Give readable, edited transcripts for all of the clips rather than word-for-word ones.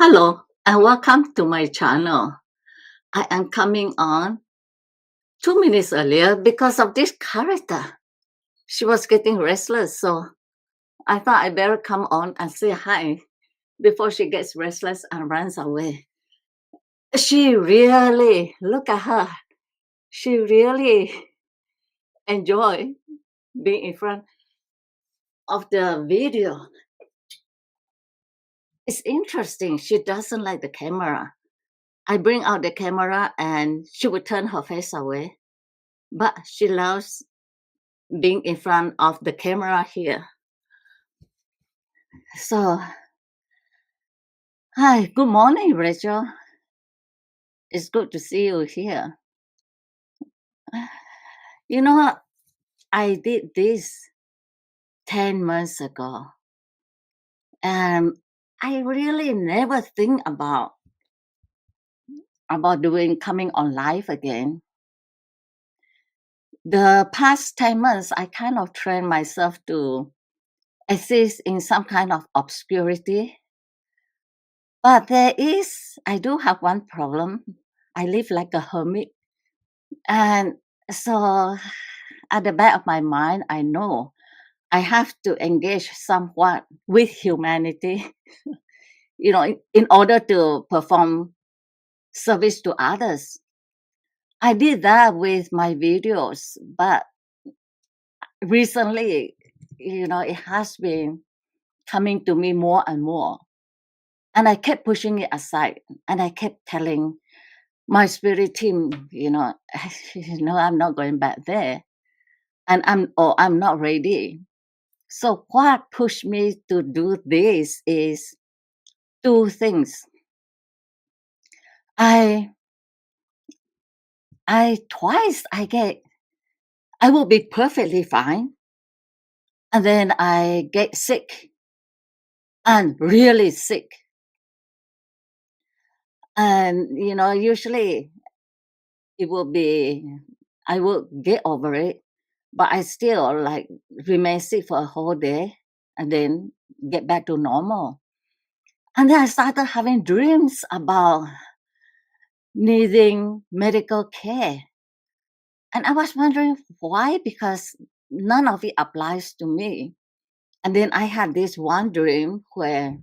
Hello and welcome to my channel. I am coming on 2 minutes earlier because of this character. She was getting restless, so I thought I better come on and say hi before she gets restless and runs away. She really, look at her, she really enjoy being in front of the video. It's interesting. She doesn't like the camera. I bring out the camera and she would turn her face away, but she loves being in front of the camera here. So, hi, good morning, Rachel. It's good to see you here. You know, I did this 10 months ago, and I really never think about doing coming on live again. The past 10 months, I kind of trained myself to exist in some kind of obscurity. But I do have one problem. I live like a hermit. And so at the back of my mind, I know I have to engage somewhat with humanity, in order to perform service to others. I did that with my videos, but recently, it has been coming to me more and more. And I kept pushing it aside and I kept telling my spirit team, I'm not going back there. And I'm not ready. So what pushed me to do this is two things. I twice I will be perfectly fine, and then I get sick and really sick. And usually it will be I will get over it, but I still like remain sick for a whole day and then get back to normal. And then I started having dreams about needing medical care. And I was wondering why, because none of it applies to me. And then I had this one dream where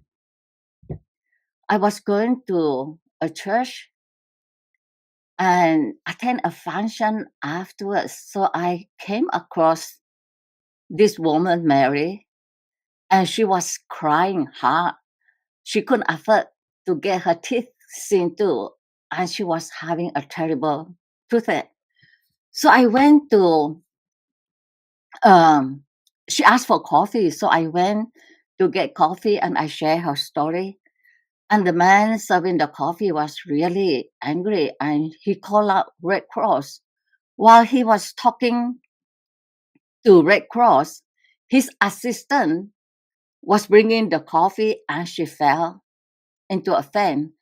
I was going to a church and attend a function afterwards. So I came across this woman, Mary, and she was crying hard. She couldn't afford to get her teeth seen to, and she was having a terrible toothache. So I went to she asked for coffee, so I went to get coffee and I shared her story. And the man serving the coffee was really angry and he called out Red Cross. While he was talking to Red Cross, his assistant was bringing the coffee and she fell into a fan.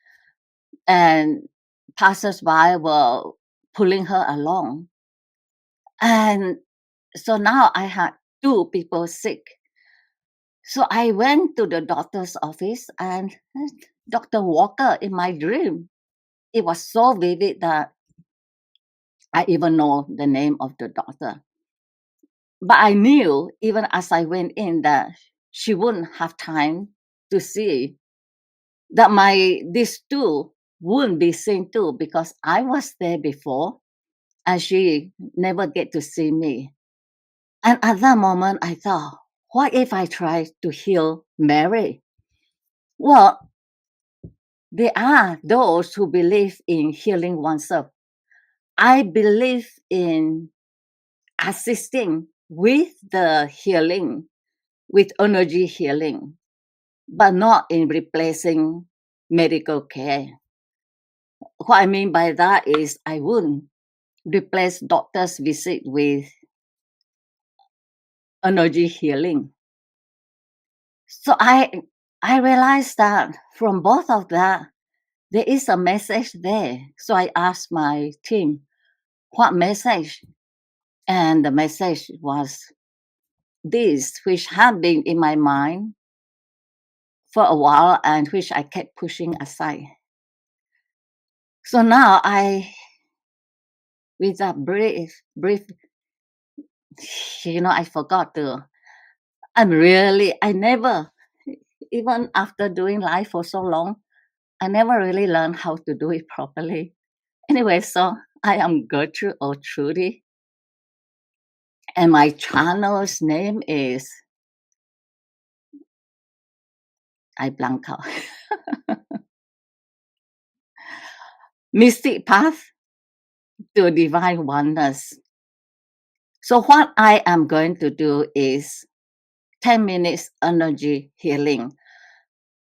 And passers-by were pulling her along. And so now I had two people sick. So I went to the doctor's office and Dr. Walker in my dream. It was so vivid that I even know the name of the doctor. But I knew even as I went in that she wouldn't have time to see that these two wouldn't be seen too because I was there before and she never get to see me. And at that moment I thought, what if I try to heal Mary? Well, there are those who believe in healing oneself. I believe in assisting with the healing, with energy healing, but not in replacing medical care. What I mean by that is I wouldn't replace doctor's visit with energy healing. So I realized that from both of that, there is a message there. So I asked my team, what message? And the message was this, which had been in my mind for a while, and which I kept pushing aside. So now with a brief, I forgot to. I never, even after doing life for so long, I never really learned how to do it properly. Anyway, so I am Gertrude or Trudy, and my channel's name is, I blank out, Mystic Path to Divine Oneness. So what I am going to do is 10 minutes energy healing.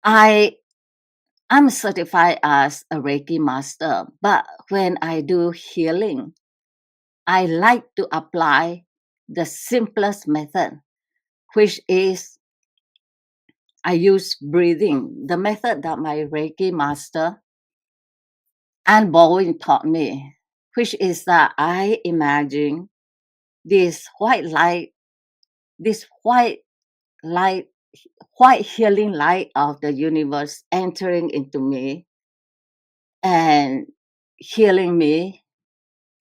I'm certified as a Reiki master, but when I do healing, I like to apply the simplest method, which is I use breathing, the method that my Reiki master Anne Bowen taught me, which is that I imagine this white light, white healing light of the universe entering into me and healing me.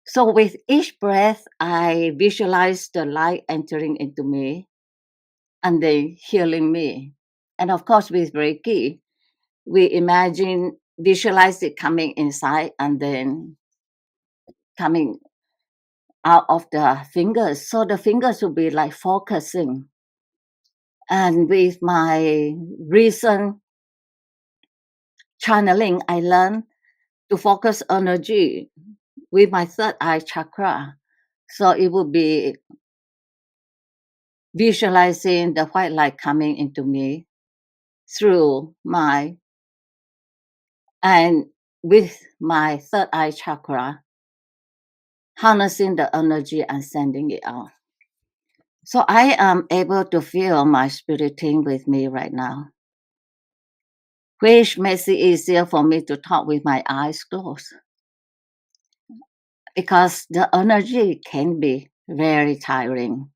So with each breath, I visualize the light entering into me and then healing me. And of course, with Reiki, we visualize it coming inside and then coming out of the fingers. So the fingers will be like focusing. And with my recent channeling, I learned to focus energy with my third eye chakra. So it will be visualizing the white light coming into me through and with my third eye chakra, harnessing the energy and sending it out. So I am able to feel my spirit team with me right now, which makes it easier for me to talk with my eyes closed, because the energy can be very tiring.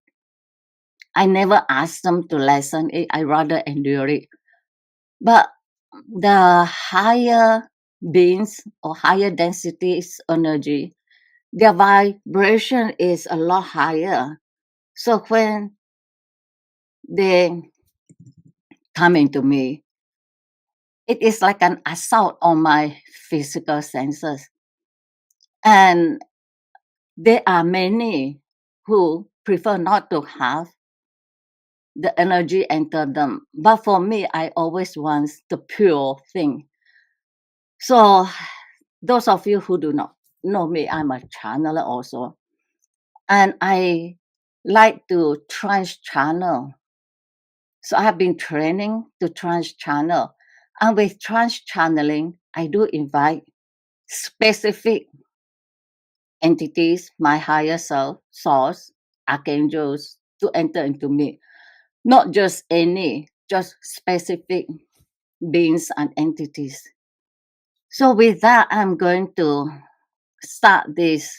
I never ask them to lessen it, I rather endure it. But the higher beings or higher densities energy, their vibration is a lot higher. So when they come into me, it is like an assault on my physical senses. And there are many who prefer not to have the energy enter them. But for me, I always want the pure thing. So those of you who do not know me, I'm a channeler also. And I like to trans-channel. So I have been training to trans-channel. And with trans-channeling, I do invite specific entities, my higher self, source, archangels, to enter into me. Not just any, just specific beings and entities. So with that, I'm going to start this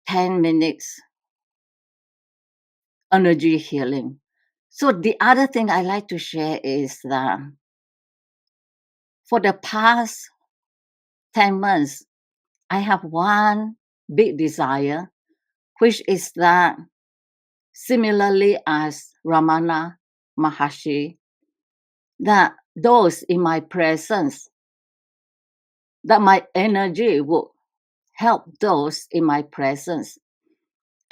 10 minutes energy healing. So the other thing I like to share is that for the past 10 months, I have one big desire, which is that similarly as Ramana Maharshi, that those in my presence, that my energy would help those in my presence.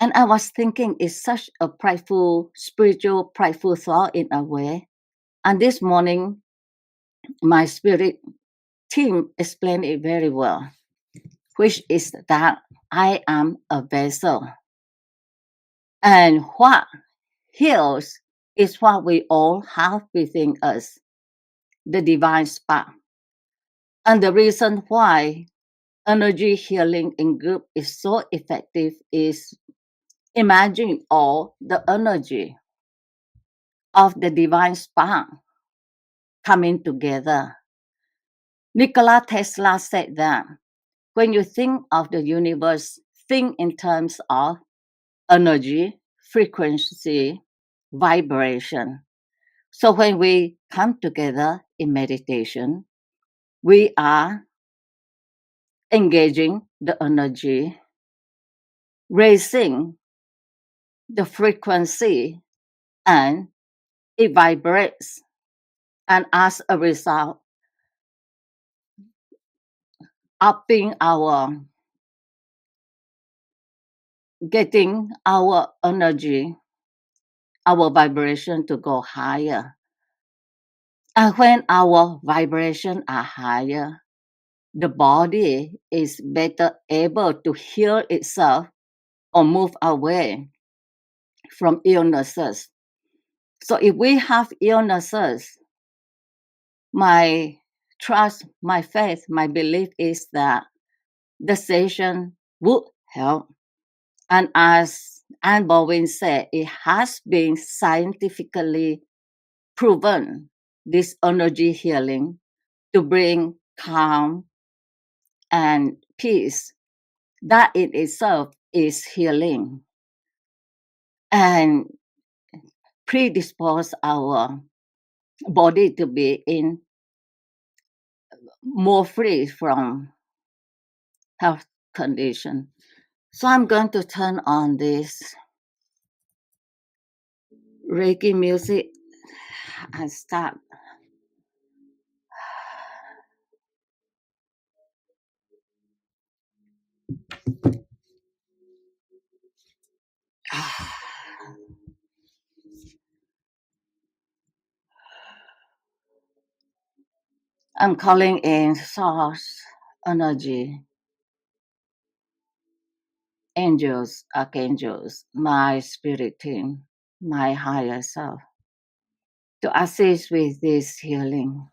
And I was thinking it's such a prideful, spiritual, prideful thought in a way. And this morning, my spirit team explained it very well, which is that I am a vessel. And what heals is what we all have within us, the divine spark. And the reason why energy healing in group is so effective is imagine all the energy of the divine spark coming together. Nikola Tesla said that when you think of the universe, think in terms of energy, frequency, vibration. So when we come together in meditation, we are engaging the energy, raising the frequency, and it vibrates. And as a result, upping our, getting our energy, our vibration to go higher. And when our vibration are higher, the body is better able to heal itself or move away from illnesses. So if we have illnesses, my trust, my faith, my belief is that the session would help. And as Anne Boleyn said, it has been scientifically proven, this energy healing, to bring calm and peace. That in itself is healing and predispose our body to be in more free from health condition. So I'm going to turn on this Reiki music and start. I'm calling in source energy, angels, archangels, my spirit team, my higher self, to assist with this healing.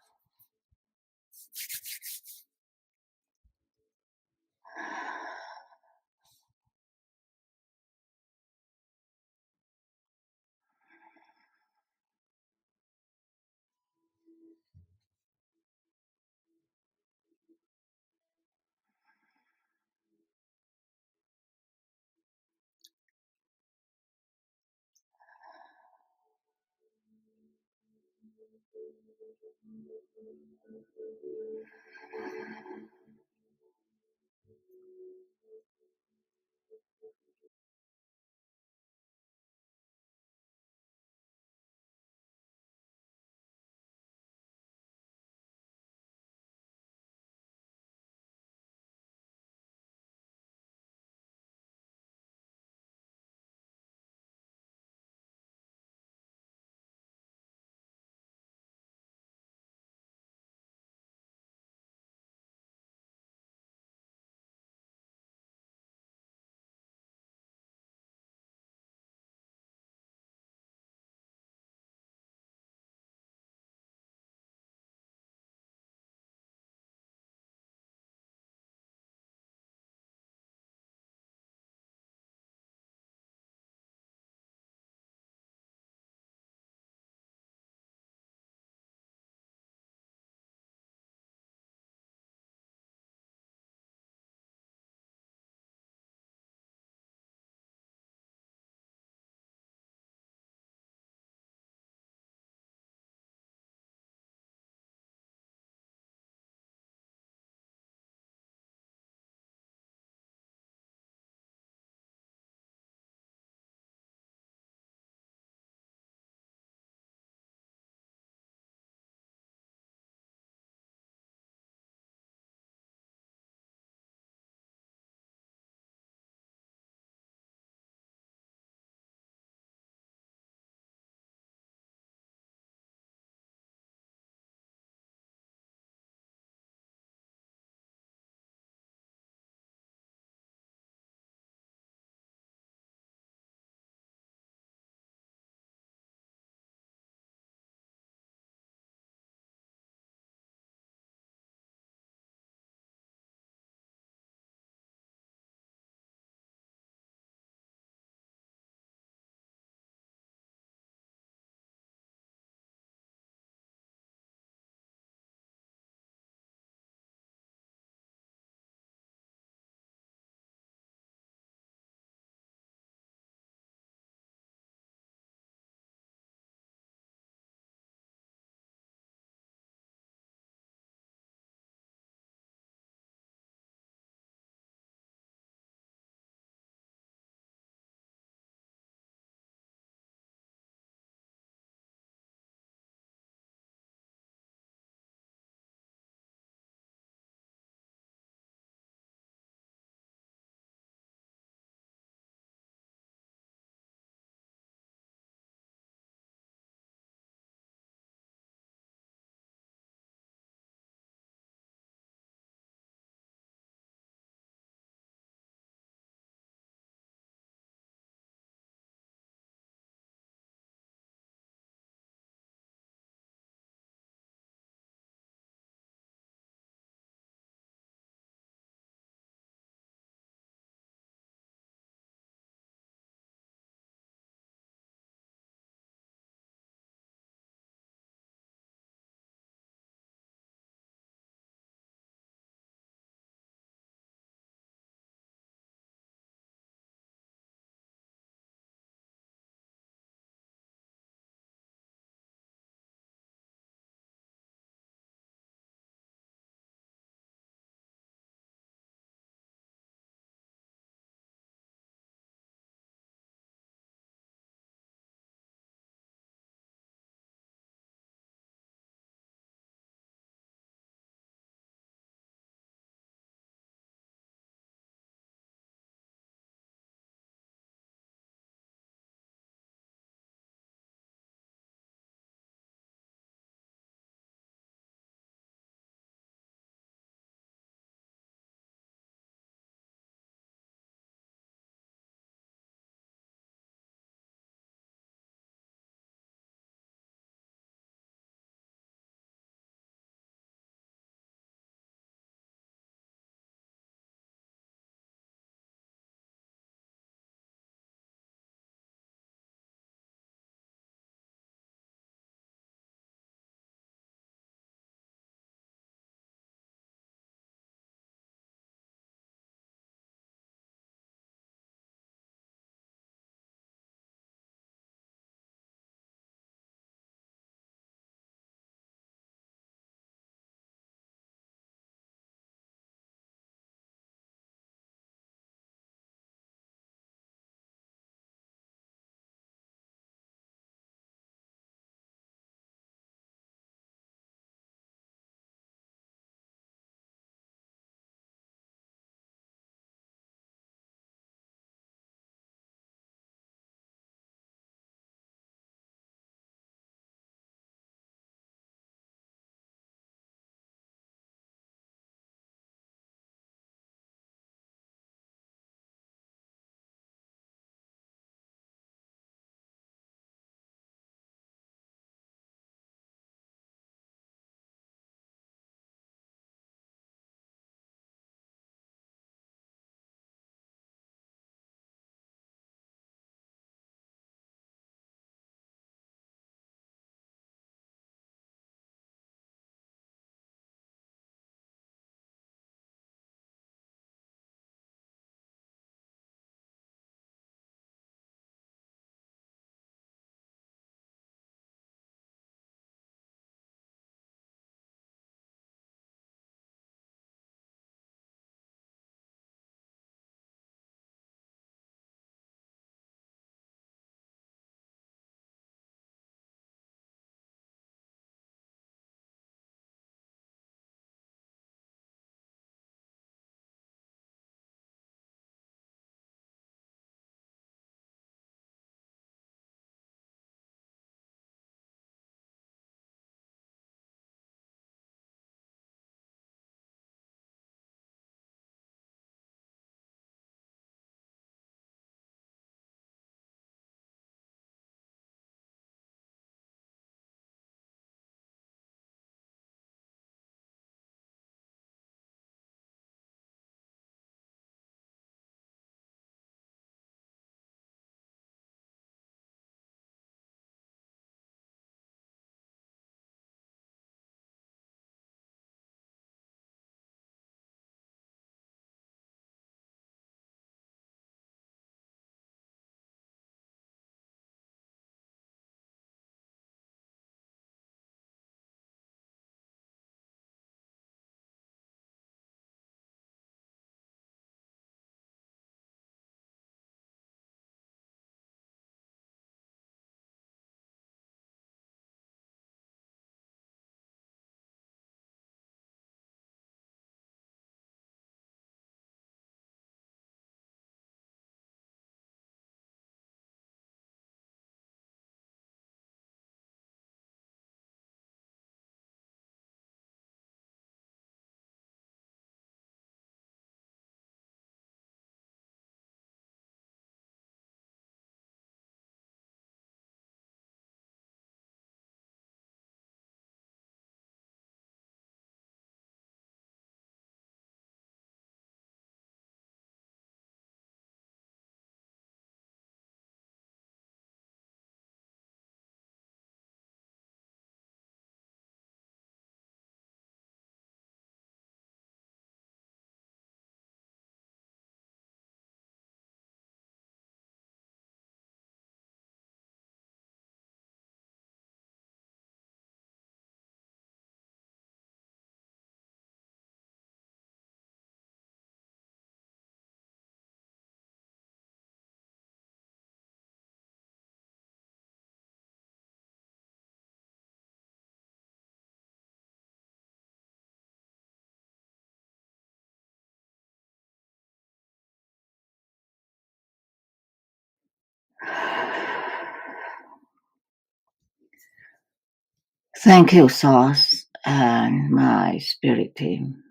Thank you, Source and my spirit team.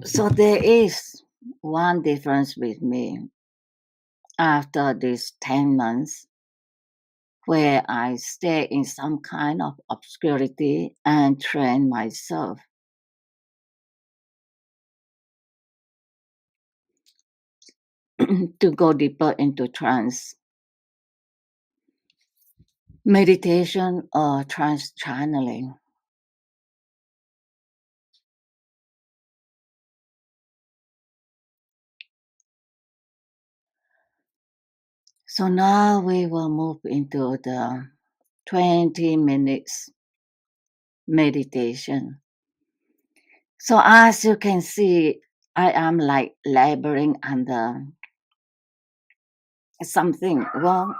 So there is one difference with me after these 10 months where I stay in some kind of obscurity and train myself to go deeper into trance, meditation, or trance channeling. So now we will move into the 20 minutes meditation. So as you can see, I am like laboring under something. Well,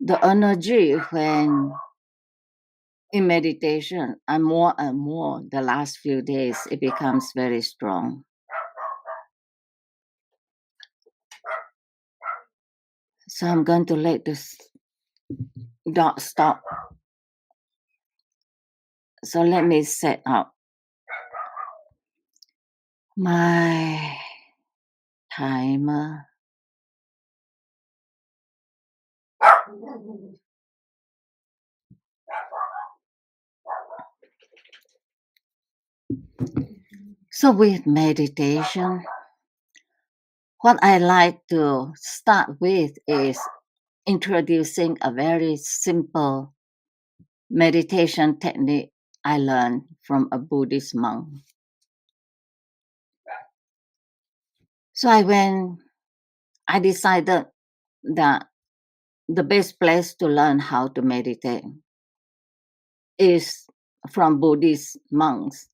the energy when in meditation and more the last few days, it becomes very strong. So I'm going to let this dot stop. So let me set up my timer. So with meditation, what I like to start with is introducing a very simple meditation technique I learned from a Buddhist monk. So I decided that the best place to learn how to meditate is from Buddhist monks.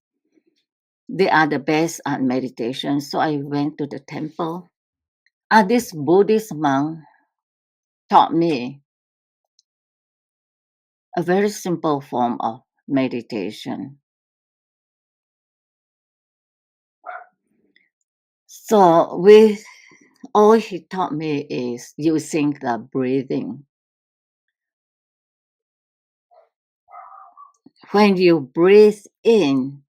They are the best at meditation. So I went to the temple. And this Buddhist monk taught me a very simple form of meditation. So with all he taught me is using the breathing. When you breathe in,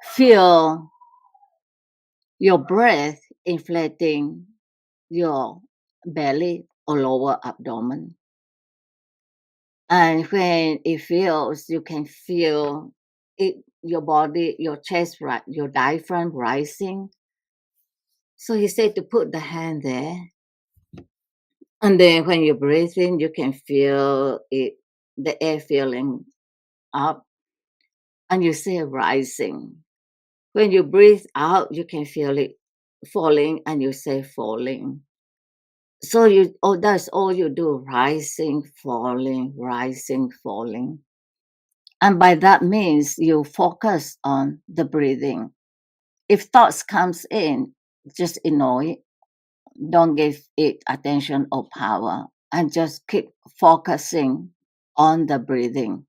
feel your breath inflating your belly or lower abdomen. And when it feels, you can feel it, your body, your chest, your diaphragm rising. So he said to put the hand there. And then when you breathe in, you can feel it, the air filling up, and you say rising. When you breathe out, you can feel it falling, and you say falling. So that's all you do, rising, falling. And by that means you focus on the breathing. If thoughts comes in, just ignore it. Don't give it attention or power and just keep focusing on the breathing.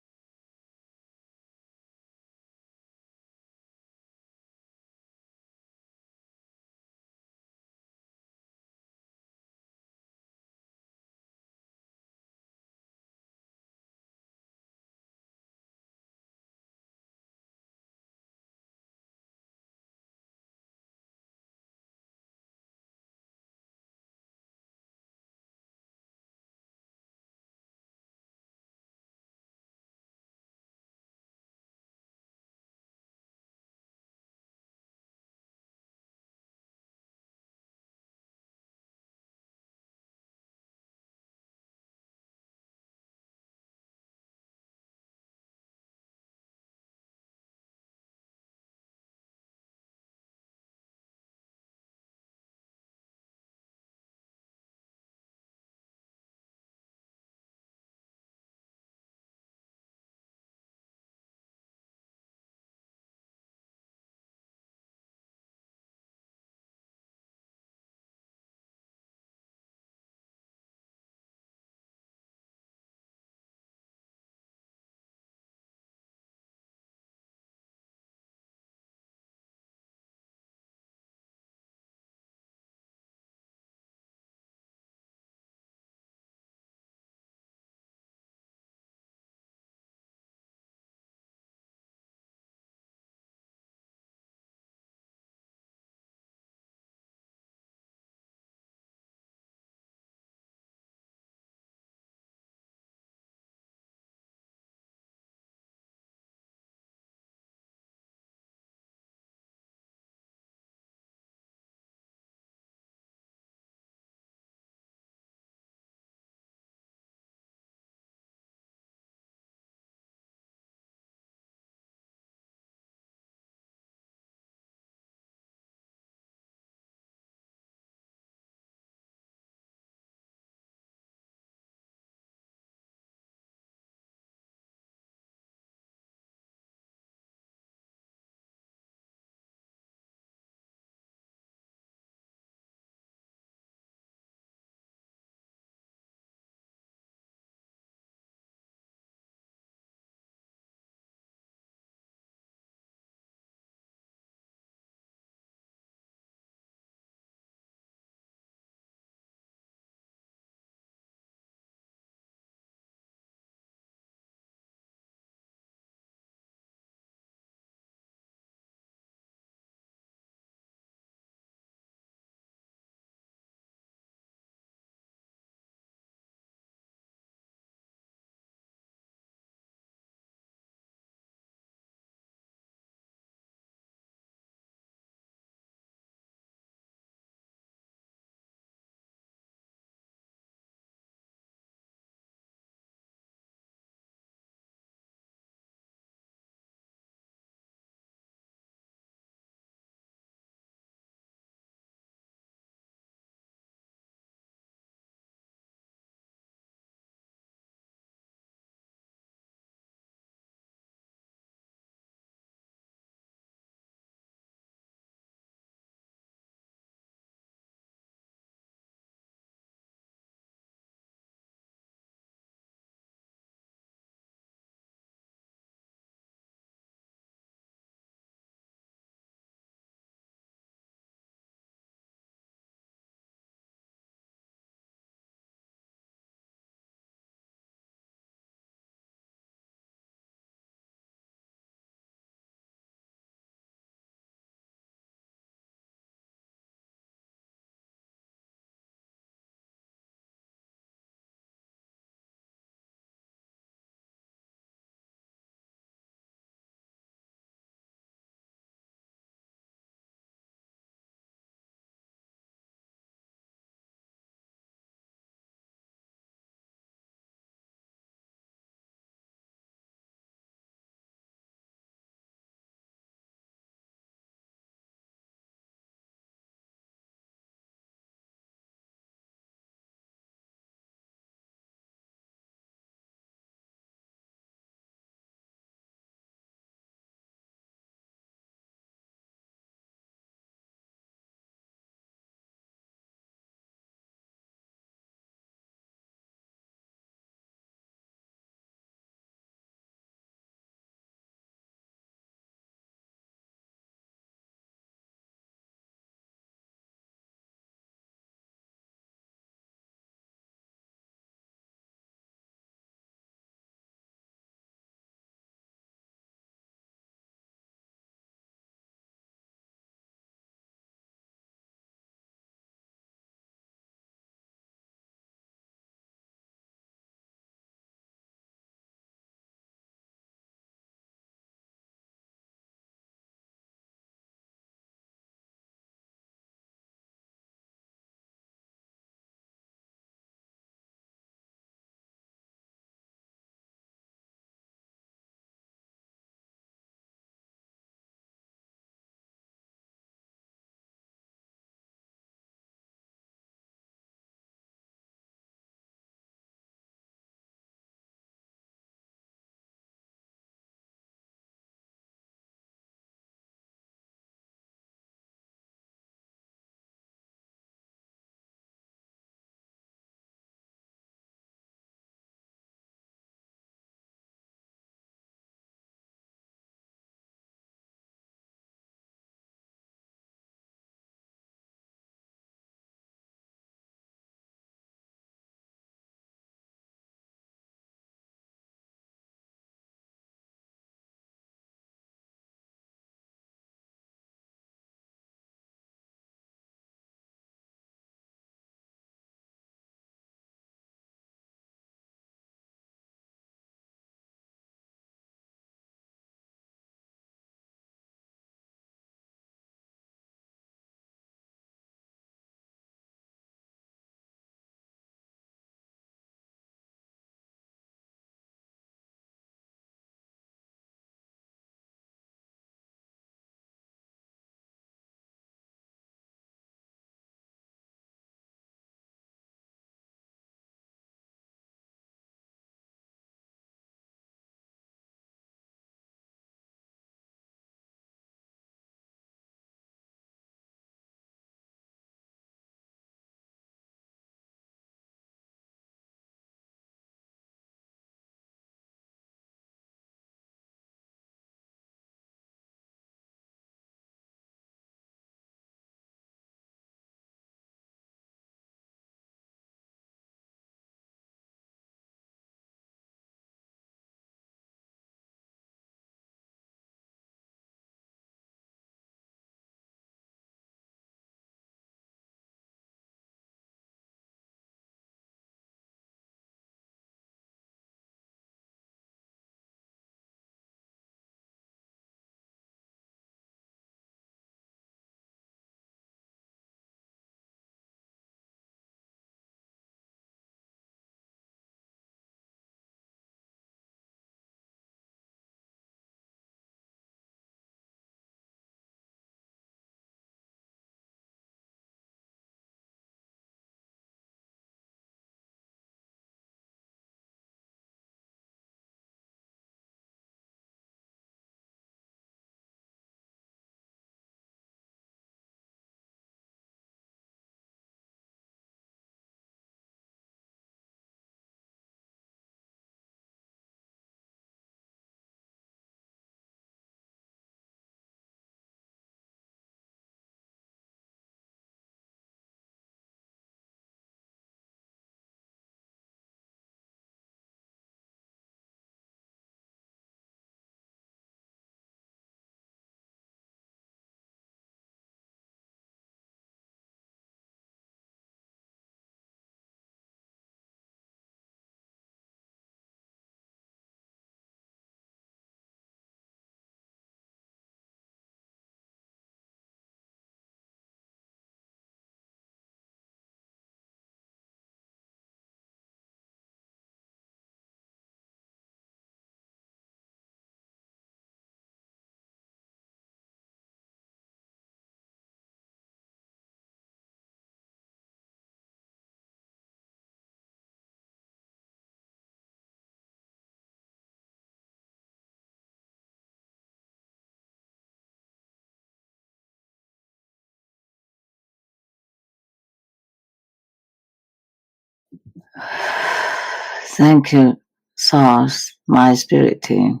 Thank you, Source, my spirit team.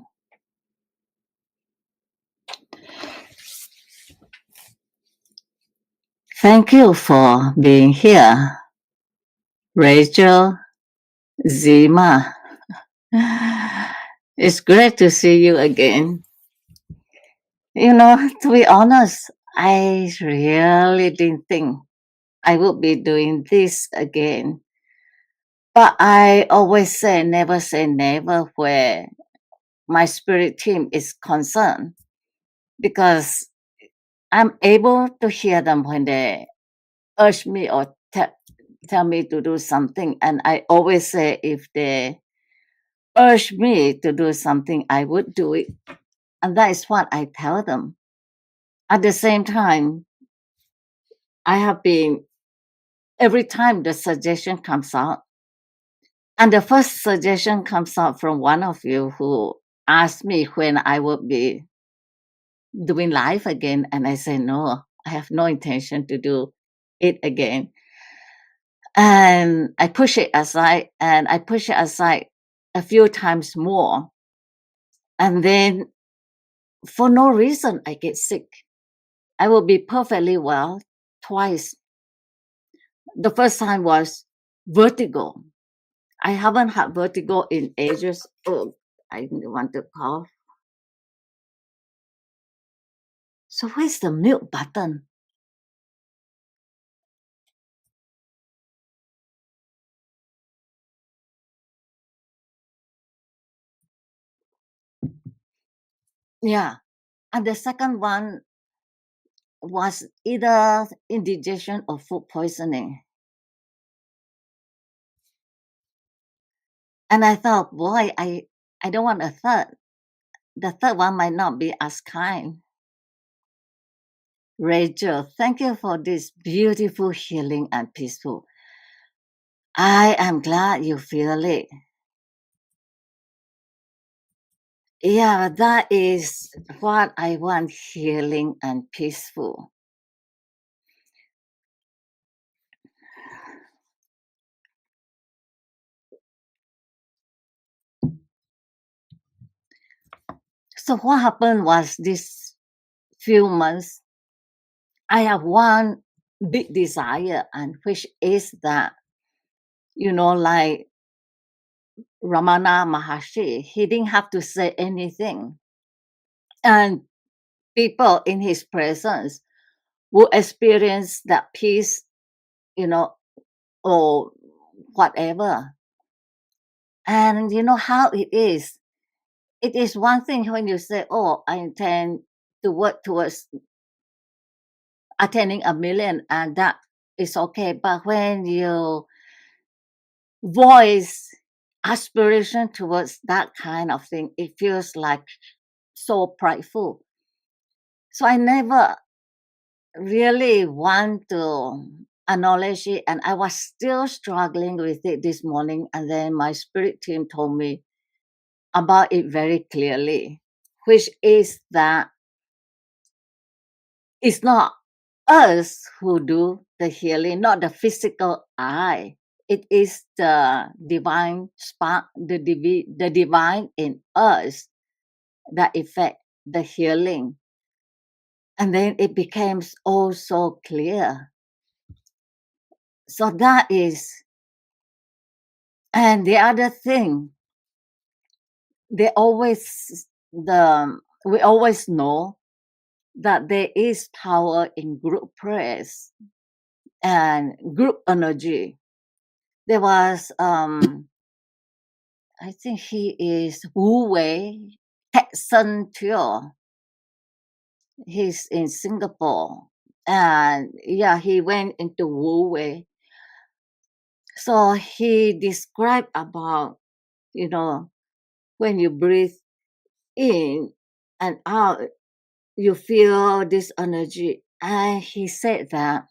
Thank you for being here, Rachel, Zima. It's great to see you again. To be honest, I really didn't think I would be doing this again. But I always say never where my spirit team is concerned because I'm able to hear them when they urge me or tell me to do something. And I always say if they urge me to do something, I would do it. And that is what I tell them. At the same time, I have been, every time the suggestion comes out, and the first suggestion comes out from one of you who asked me when I would be doing live again. And I say, no, I have no intention to do it again. And I push it aside and I push it aside a few times more. And then for no reason, I get sick. I will be perfectly well twice. The first time was vertigo. I haven't had vertigo in ages. Oh, I want to cough. So where's the mute button? Yeah. And the second one was either indigestion or food poisoning. And I thought, boy, I don't want a third. The third one might not be as kind. Rachel, thank you for this beautiful healing and peaceful. I am glad you feel it. Yeah, that is what I want, healing and peaceful. So what happened was this few months, I have one big desire, and which is that, like Ramana Maharshi, he didn't have to say anything. And people in his presence will experience that peace, you know, or whatever. And you know how it is. It is one thing when you say, oh, I intend to work towards attaining a million, and that is okay. But when you voice aspiration towards that kind of thing, it feels like so prideful. So I never really want to acknowledge it, and I was still struggling with it this morning. And then my spirit team told me about it very clearly, which is that it's not us who do the healing, not the physical eye. It is the divine spark, the divine in us that effect the healing. And then it becomes all so clear. So that is, and the other thing, they always, we always know that there is power in group prayers and group energy. There was, I think he is Wu Wei, Texan Teo. He's in Singapore. And yeah, he went into Wu Wei. So he described about, you know, when you breathe in and out, you feel this energy. And he said that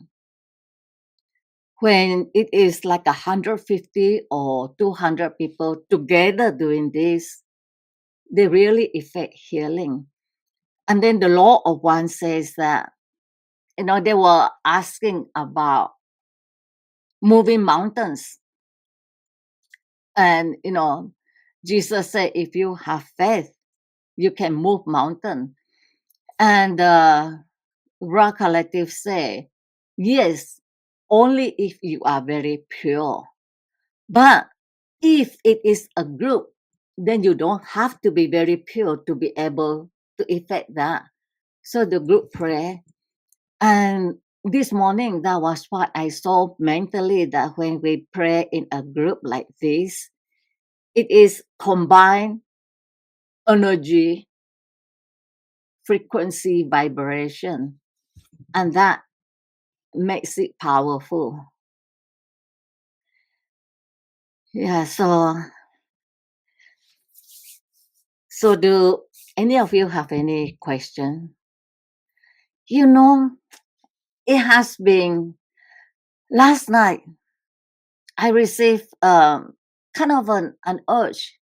when it is like 150 or 200 people together doing this, they really effect healing. And then the law of one says that, they were asking about moving mountains. And Jesus said, if you have faith, you can move mountain. And Ra Collective say, yes, only if you are very pure. But if it is a group, then you don't have to be very pure to be able to effect that. So the group pray. And this morning, that was what I saw mentally, that when we pray in a group like this, it is combined energy, frequency, vibration, and that makes it powerful. Yeah, so do any of you have any question? You know, it has been last night I received kind of an urge.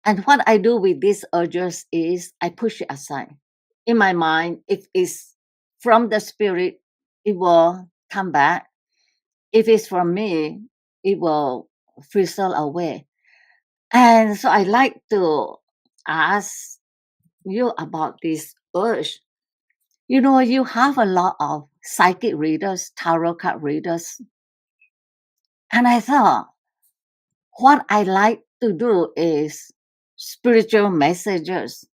And what I do with these urges is I push it aside. In my mind, if it's from the spirit, it will come back. If it's from me, it will frizzle away. And so I like to ask you about this urge. You have a lot of psychic readers, tarot card readers. And I thought, what I like to do is spiritual messages.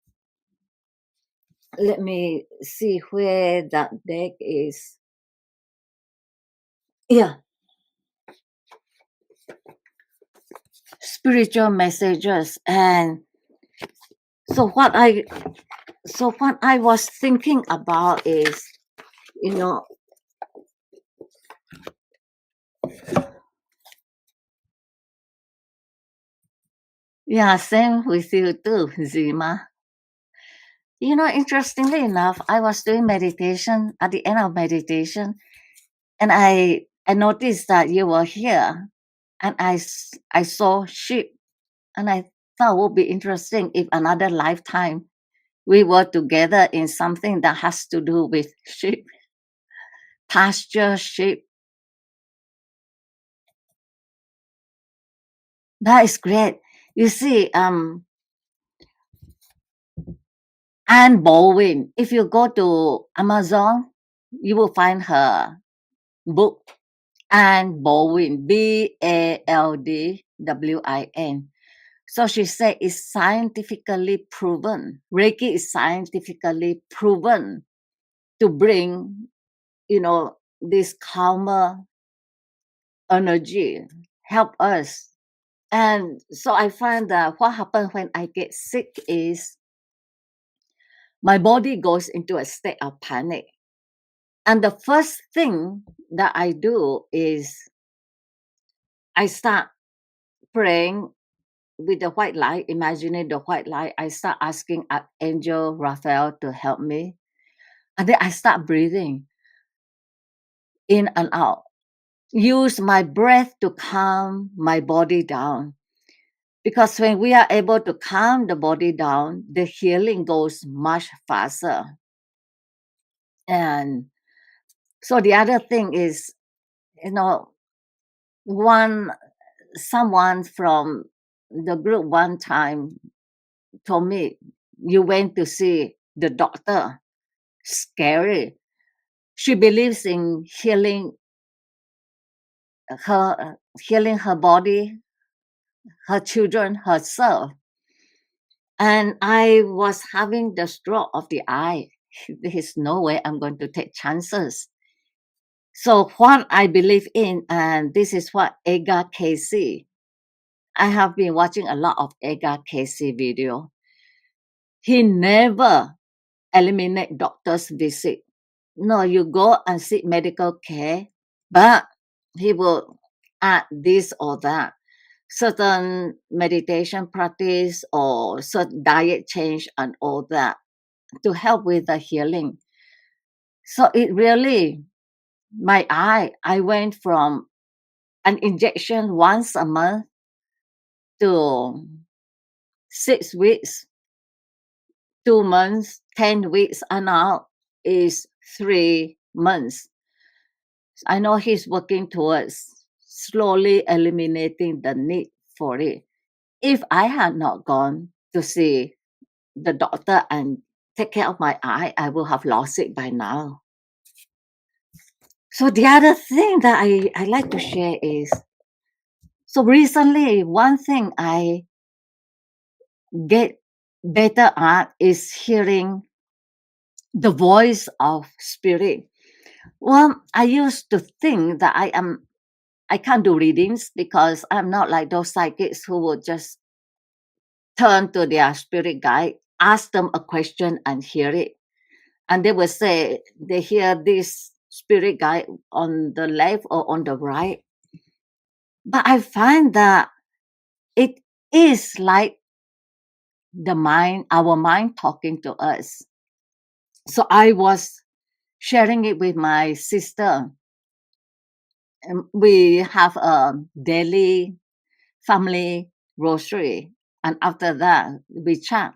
Let me see where that deck is. Yeah, spiritual messages. And so what I was thinking about is, you know, yeah, same with you too, Zima. Interestingly enough, I was doing meditation at the end of meditation, and I noticed that you were here, and I saw sheep, and I thought it would be interesting if another lifetime we were together in something that has to do with sheep, pasture sheep. That is great. You see, Anne Boleyn, if you go to Amazon, you will find her book, Anne Boleyn, Baldwin. So she said it's scientifically proven. Reiki is scientifically proven to bring, this calmer energy, help us. And so I find that what happens when I get sick is my body goes into a state of panic. And the first thing that I do is I start praying with the white light, imagining the white light. I start asking Archangel Raphael to help me. And then I start breathing in and out. Use my breath to calm my body down. Because when we are able to calm the body down, the healing goes much faster. And so the other thing is, you know, one someone from the group one time told me, you went to see the doctor. Scary. She believes in healing her body, her children, herself. And I was having the stroke of the eye. There's no way I'm going to take chances. So what I believe in, and this is what Edgar Casey. I have been watching a lot of Edgar Casey video. He never eliminate doctor's visit. No, you go and seek medical care, but he will add this or that, certain meditation practice or certain diet change and all that to help with the healing. So it really, my eye, I went from an injection once a month to 6 weeks, 2 months, 10 weeks, and now is 3 months. I know he's working towards slowly eliminating the need for it. If I had not gone to see the doctor and take care of my eye, I would have lost it by now. So the other thing that I like to share is, so recently one thing I get better at is hearing the voice of spirit. Well, I used to think that I can't do readings because I'm not like those psychics who would just turn to their spirit guide, ask them a question and hear it. And they will say they hear this spirit guide on the left or on the right. But I find that it is like the mind, our mind talking to us. So I was sharing it with my sister. We have a daily family rosary, and after that we chat.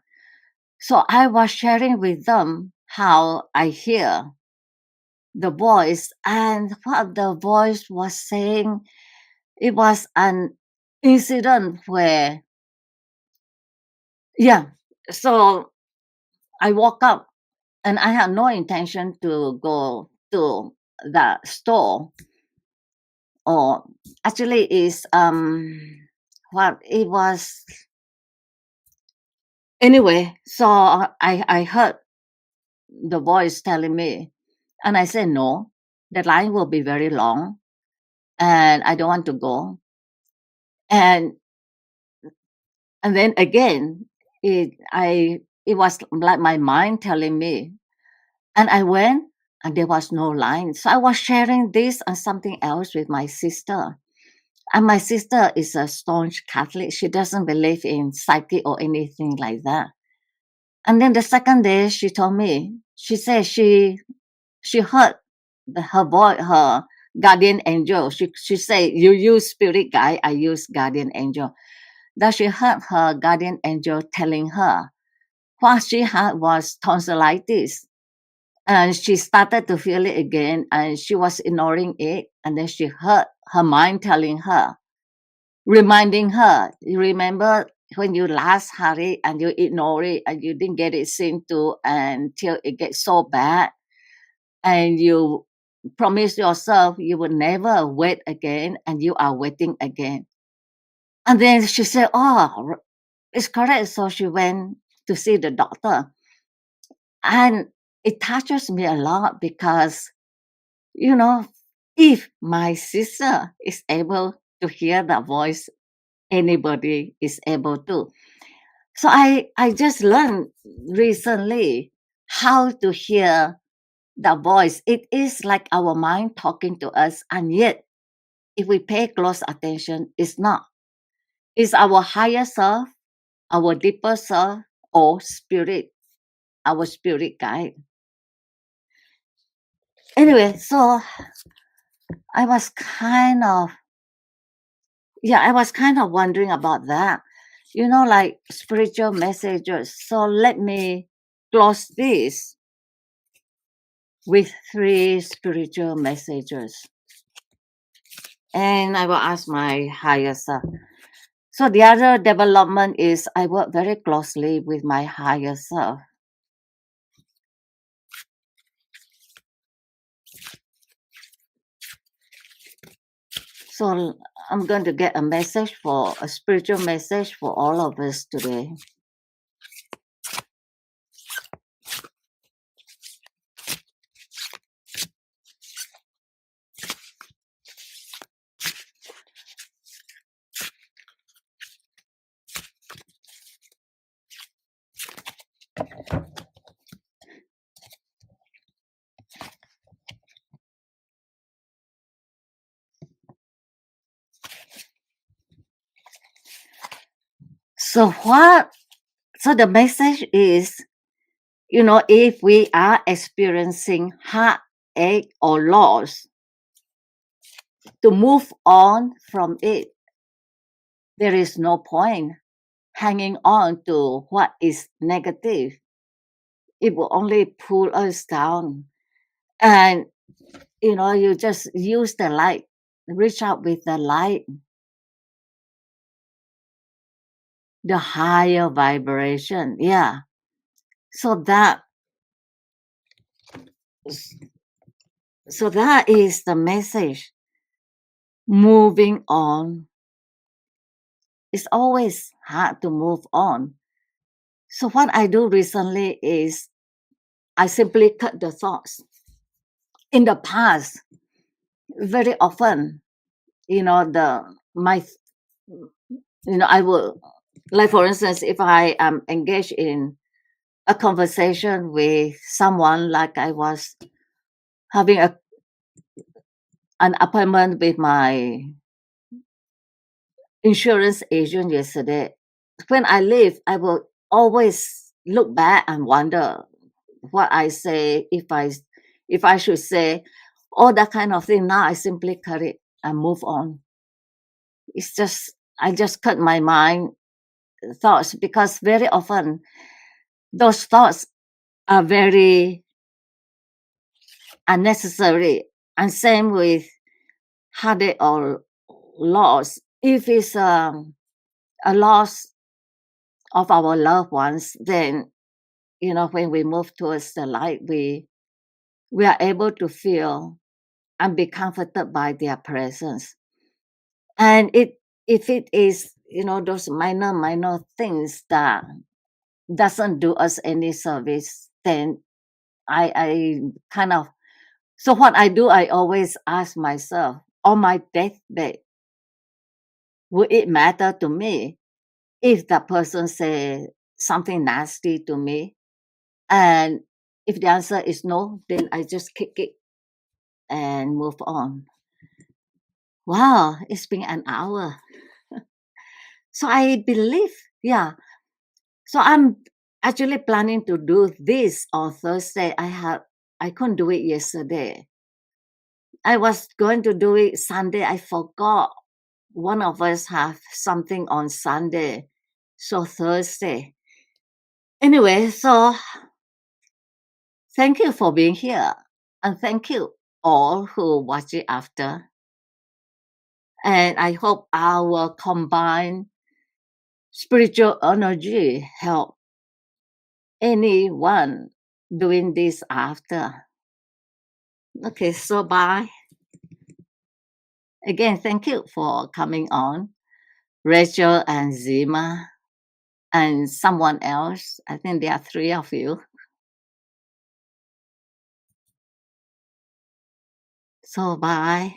So I was sharing with them how I hear the voice, and what the voice was saying. It was an incident where, yeah. So I woke up and I had no intention to go to the store, or actually is what it was. Anyway, so I heard the voice telling me, and I said no, the line will be very long and I don't want to go. And then again, it was like my mind telling me, and I went and there was no line. So I was sharing this and something else with my sister. And my sister is a staunch Catholic. She doesn't believe in psychic or anything like that. And then the second day, she told me, she said she heard her boy, her guardian angel. She said, you use spirit guide, I use guardian angel. That she heard her guardian angel telling her what she had was tonsillitis. And she started to feel it again and she was ignoring it. And then she heard her mind telling her, reminding her, you remember when you last had it and you ignore it and you didn't get it seen to until it gets so bad, and you promise yourself you will never wait again and you are waiting again. And then she said, oh, it's correct. So she went to see the doctor. And it touches me a lot because, you know, if my sister is able to hear that voice, anybody is able to. So I just learned recently how to hear the voice. It is like our mind talking to us, and yet, if we pay close attention, it's not. It's our higher self, our deeper self, or spirit, our spirit guide. Anyway, so I was kind of, yeah, I was kind of wondering about that. Like spiritual messages. So let me close this with three spiritual messages. And I will ask my higher self. So the other development is I work very closely with my higher self. So I'm going to get a spiritual message for all of us today. So the message is, if we are experiencing heartache or loss, to move on from it. There is no point hanging on to what is negative. It will only pull us down. And, you just use the light, reach out with the light. the higher vibration. Yeah. So that is the message. Moving on. It's always hard to move on. So what I do recently is I simply cut the thoughts. In the past, very often, the my I will, like, for instance, if I am engaged in a conversation with someone, like I was having an appointment with my insurance agent yesterday. When I leave, I will always look back and wonder what I say, if I should say all that kind of thing. Now I simply cut it and move on. It's just I just cut my mind thoughts, because very often those thoughts are very unnecessary. And same with heartache or loss. If it's a loss of our loved ones, then when we move towards the light, we are able to feel and be comforted by their presence. And if it is those minor things that doesn't do us any service, then I kind of, so what I do, I always ask myself, on my deathbed, would it matter to me if that person say something nasty to me? And if the answer is no, then I just kick it and move on. Wow, it's been an hour. So I believe, yeah. So I'm actually planning to do this on Thursday. I couldn't do it yesterday. I was going to do it Sunday. I forgot. One of us have something on Sunday. So Thursday. Anyway, so thank you for being here. And thank you all who watch it after. And I hope our combined spiritual energy help anyone doing this after. Okay, so bye. Again, thank you for coming on, Rachel and Zima, and someone else. I think there are three of you. So bye.